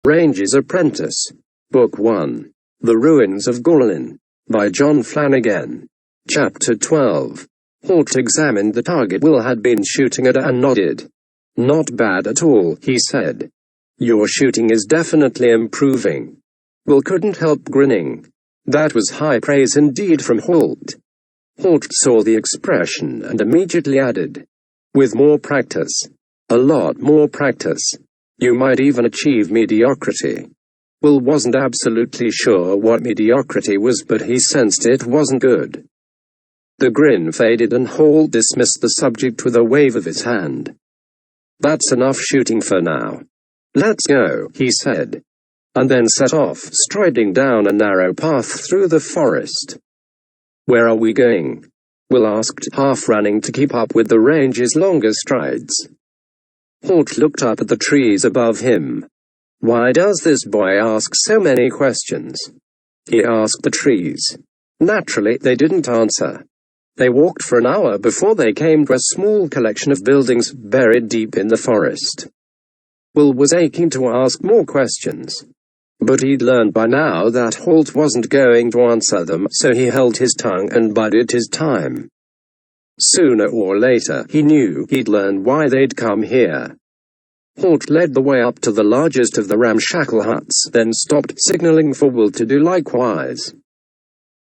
Ranger's Apprentice. Book 1. The Ruins of Gorlan. By John Flanagan. Chapter 12. Holt examined the target Will had been shooting at and nodded. "Not bad at all," he said. "Your shooting is definitely improving." Will couldn't help grinning. That was high praise indeed from Holt. Holt saw the expression and immediately added, "With more practice. A lot more practice. You might even achieve mediocrity." Will wasn't absolutely sure what mediocrity was, but he sensed it wasn't good. The grin faded and Holt dismissed the subject with a wave of his hand. "That's enough shooting for now. Let's go," he said, and then set off, striding down a narrow path through the forest. "Where are we going?" Will asked, half running to keep up with the ranger's longer strides. Holt looked up at the trees above him. "Why does this boy ask so many questions?" he asked the trees. Naturally, they didn't answer. They walked for an hour before they came to a small collection of buildings buried deep in the forest. Will was aching to ask more questions, but he'd learned by now that Holt wasn't going to answer them, so he held his tongue and bided his time. Sooner or later, he knew he'd learn why they'd come here. Holt led the way up to the largest of the ramshackle huts, then stopped, signaling for Will to do likewise.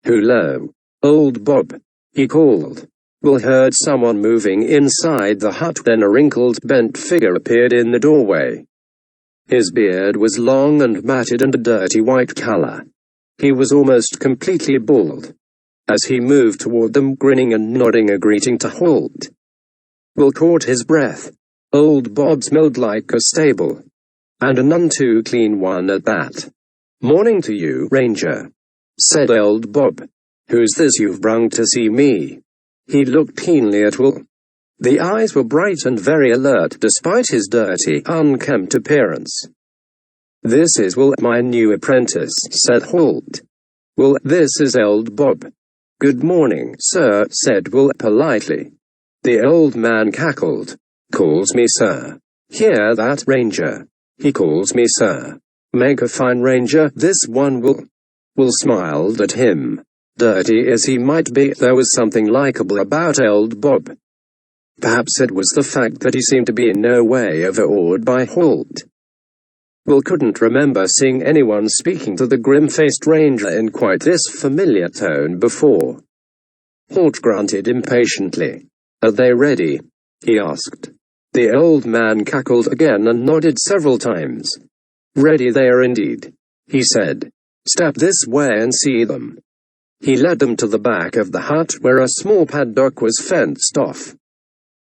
"Hullo, old Bob," he called. Will heard someone moving inside the hut, then a wrinkled, bent figure appeared in the doorway. His beard was long and matted and a dirty white color. He was almost completely bald. As he moved toward them, grinning and nodding a greeting to Holt, Will caught his breath. Old Bob smelled like a stable, and a none too clean one at that. "Morning to you, Ranger," said old Bob. "Who's this you've brung to see me?" He looked keenly at Will. The eyes were bright and very alert despite his dirty, unkempt appearance. "This is Will, my new apprentice," said Holt. "Well, this is old Bob." "Good morning, sir," said Will politely. The old man cackled. "Calls me sir. Hear that, Ranger? He calls me sir. Make a fine ranger, this one will." Will smiled at him. Dirty as he might be, there was something likable about old Bob. Perhaps it was the fact that he seemed to be in no way overawed by Holt. Will couldn't remember seeing anyone speaking to the grim-faced ranger in quite this familiar tone before. Holt grunted impatiently. "Are they ready?" he asked. The old man cackled again and nodded several times. "Ready they are indeed," he said. "Step this way and see them." He led them to the back of the hut where a small paddock was fenced off.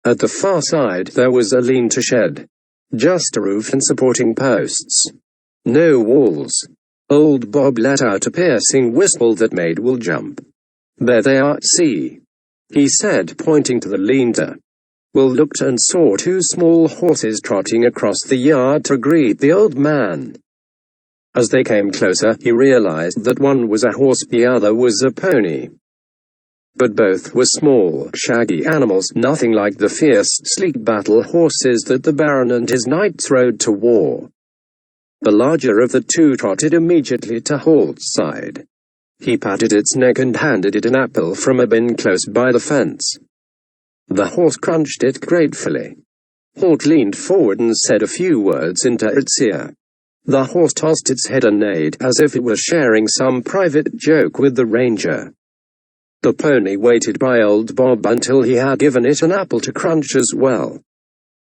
At the far side there was a lean-to shed. Just a roof and supporting posts. No walls. Old Bob let out a piercing whistle that made Will jump. "There they are, see," he said, pointing to the lean-to. Will looked and saw two small horses trotting across the yard to greet the old man. As they came closer, he realized that one was a horse, the other was a pony. But both were small, shaggy animals, nothing like the fierce, sleek battle horses that the Baron and his knights rode to war. The larger of the two trotted immediately to Holt's side. He patted its neck and handed it an apple from a bin close by the fence. The horse crunched it gratefully. Holt leaned forward and said a few words into its ear. The horse tossed its head and neighed, as if it were sharing some private joke with the ranger. The pony waited by old Bob until he had given it an apple to crunch as well.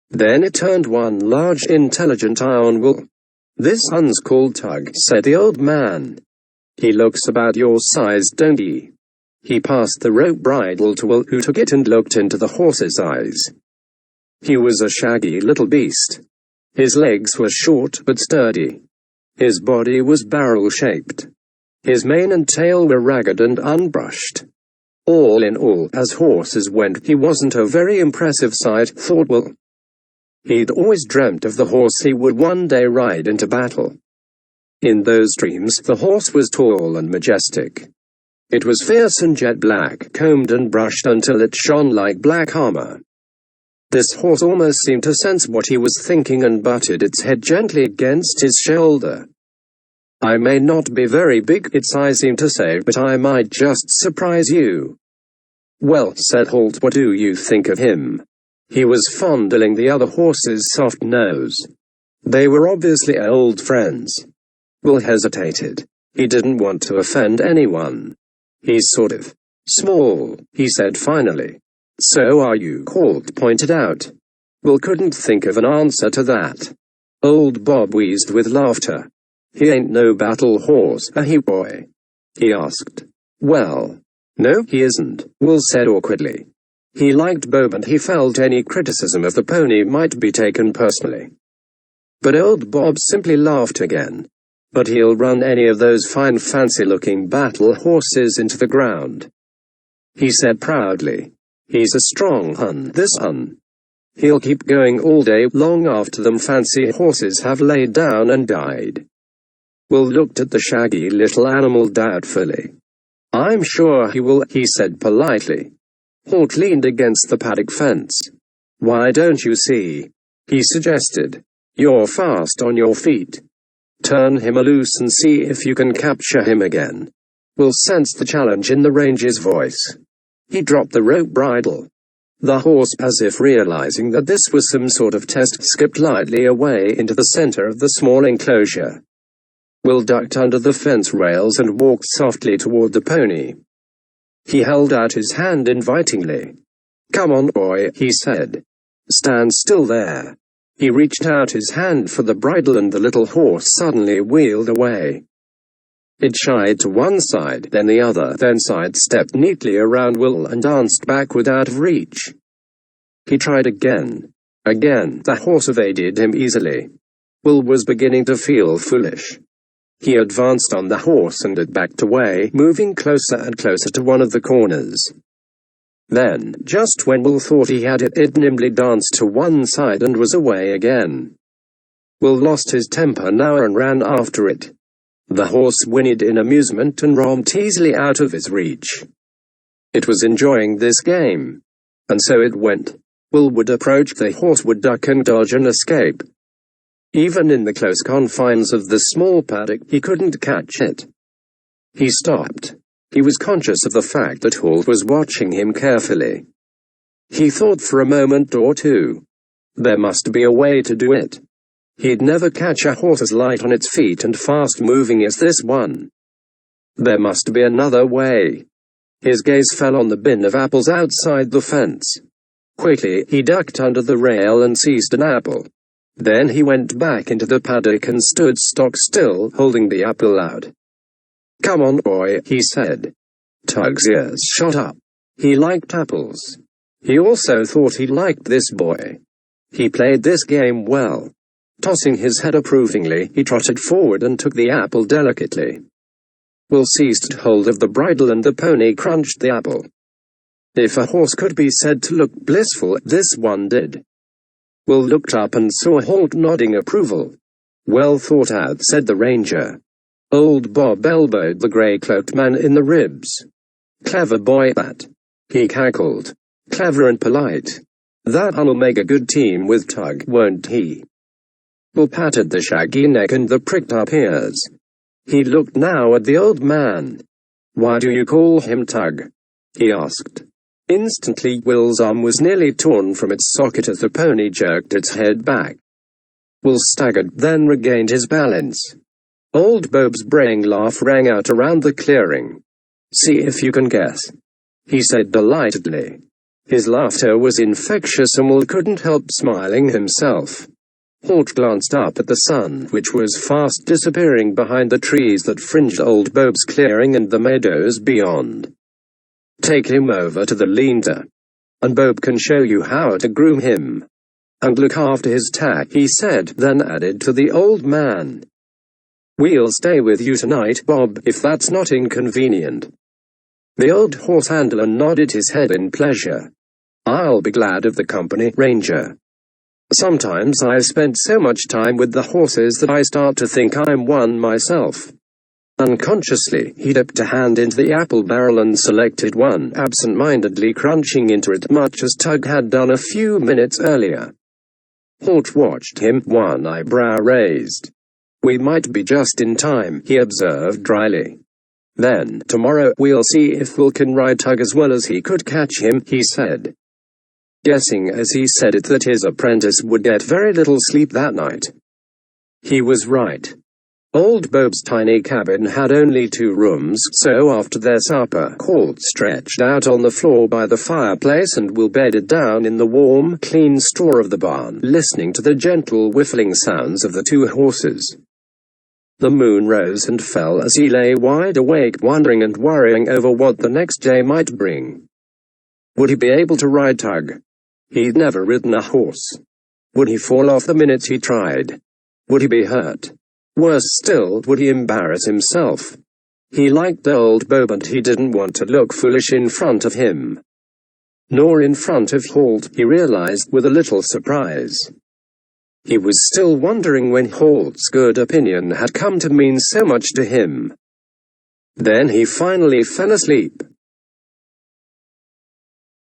Then it turned one large, intelligent eye on Will. "This one's called Tug," said the old man. "He looks about your size, don't he?" He passed the rope bridle to Will, who took it and looked into the horse's eyes. He was a shaggy little beast. His legs were short but sturdy. His body was barrel-shaped. His mane and tail were ragged and unbrushed. All in all, as horses went, he wasn't a very impressive sight, thought Will. He'd always dreamt of the horse he would one day ride into battle. In those dreams, the horse was tall and majestic. It was fierce and jet black, combed and brushed until it shone like black armor. This horse almost seemed to sense what he was thinking and butted its head gently against his shoulder. "I may not be very big," its eyes seemed to say, "but I might just surprise you." "Well," said Holt, "what do you think of him?" He was fondling the other horse's soft nose. They were obviously old friends. Will hesitated. He didn't want to offend anyone. "He's sort of small," he said finally. "So are you," Holt pointed out. Will couldn't think of an answer to that. Old Bob wheezed with laughter. "He ain't no battle horse, he, boy?" he asked. "Well, no, he isn't," Will said awkwardly. He liked Bob and he felt any criticism of the pony might be taken personally. But old Bob simply laughed again. "But he'll run any of those fine fancy-looking battle horses into the ground," he said proudly. "He's a strong hun, this hun. He'll keep going all day long after them fancy horses have laid down and died." Will looked at the shaggy little animal doubtfully. "I'm sure he will," he said politely. Holt leaned against the paddock fence. "Why don't you see?" he suggested. "You're fast on your feet. Turn him loose and see if you can capture him again." Will sensed the challenge in the ranger's voice. He dropped the rope bridle. The horse, as if realizing that this was some sort of test, skipped lightly away into the center of the small enclosure. Will ducked under the fence rails and walked softly toward the pony. He held out his hand invitingly. "Come on, boy," he said. "Stand still there." He reached out his hand for the bridle and the little horse suddenly wheeled away. It shied to one side, then the other, then sidestepped neatly around Will and danced backward out of reach. He tried again. Again, the horse evaded him easily. Will was beginning to feel foolish. He advanced on the horse and it backed away, moving closer and closer to one of the corners. Then, just when Will thought he had it, it nimbly danced to one side and was away again. Will lost his temper now and ran after it. The horse whinnied in amusement and romped easily out of his reach. It was enjoying this game. And so it went. Will would approach the horse, would duck and dodge and escape. Even in the close confines of the small paddock, he couldn't catch it. He stopped. He was conscious of the fact that Holt was watching him carefully. He thought for a moment or two. There must be a way to do it. He'd never catch a horse as light on its feet and fast-moving as this one. There must be another way. His gaze fell on the bin of apples outside the fence. Quickly, he ducked under the rail and seized an apple. Then he went back into the paddock and stood stock still, holding the apple out. "Come on, boy," he said. Tug's ears shot up. He liked apples. He also thought he liked this boy. He played this game well. Tossing his head approvingly, he trotted forward and took the apple delicately. Will seized hold of the bridle and the pony crunched the apple. If a horse could be said to look blissful, this one did. Will looked up and saw Holt nodding approval. "Well thought out," said the ranger. Old Bob elbowed the gray-cloaked man in the ribs. "Clever boy that," he cackled. "Clever and polite. That hun'll make a good team with Tug, won't he?" Will patted the shaggy neck and the pricked-up ears. He looked now at the old man. "Why do you call him Tug?" he asked. Instantly, Will's arm was nearly torn from its socket as the pony jerked its head back. Will staggered, then regained his balance. Old Bob's braying laugh rang out around the clearing. "See if you can guess," he said delightedly. His laughter was infectious and Will couldn't help smiling himself. Holt glanced up at the sun, which was fast disappearing behind the trees that fringed Old Bob's clearing and the meadows beyond. "Take him over to the leader, and Bob can show you how to groom him. And look after his tack," he said, then added to the old man. "We'll stay with you tonight, Bob, if that's not inconvenient." The old horse handler nodded his head in pleasure. "I'll be glad of the company, Ranger. Sometimes I've spent so much time with the horses that I start to think I'm one myself." Unconsciously, he dipped a hand into the apple barrel and selected one, absent-mindedly crunching into it much as Tug had done a few minutes earlier. Holt watched him, one eyebrow raised. "We might be just in time," he observed dryly. "Then, tomorrow, we'll see if Will can ride Tug as well as he could catch him," he said. Guessing as he said it that his apprentice would get very little sleep that night. He was right. Old Bob's tiny cabin had only 2 rooms, so after their supper, Holt stretched out on the floor by the fireplace and Will bedded down in the warm, clean straw of the barn, listening to the gentle whistling sounds of the 2 horses. The moon rose and fell as he lay wide awake, wondering and worrying over what the next day might bring. Would he be able to ride Tug? He'd never ridden a horse. Would he fall off the minute he tried? Would he be hurt? Worse still, would he embarrass himself? He liked old Bob and he didn't want to look foolish in front of him. Nor in front of Holt, he realized with a little surprise. He was still wondering when Holt's good opinion had come to mean so much to him. Then he finally fell asleep.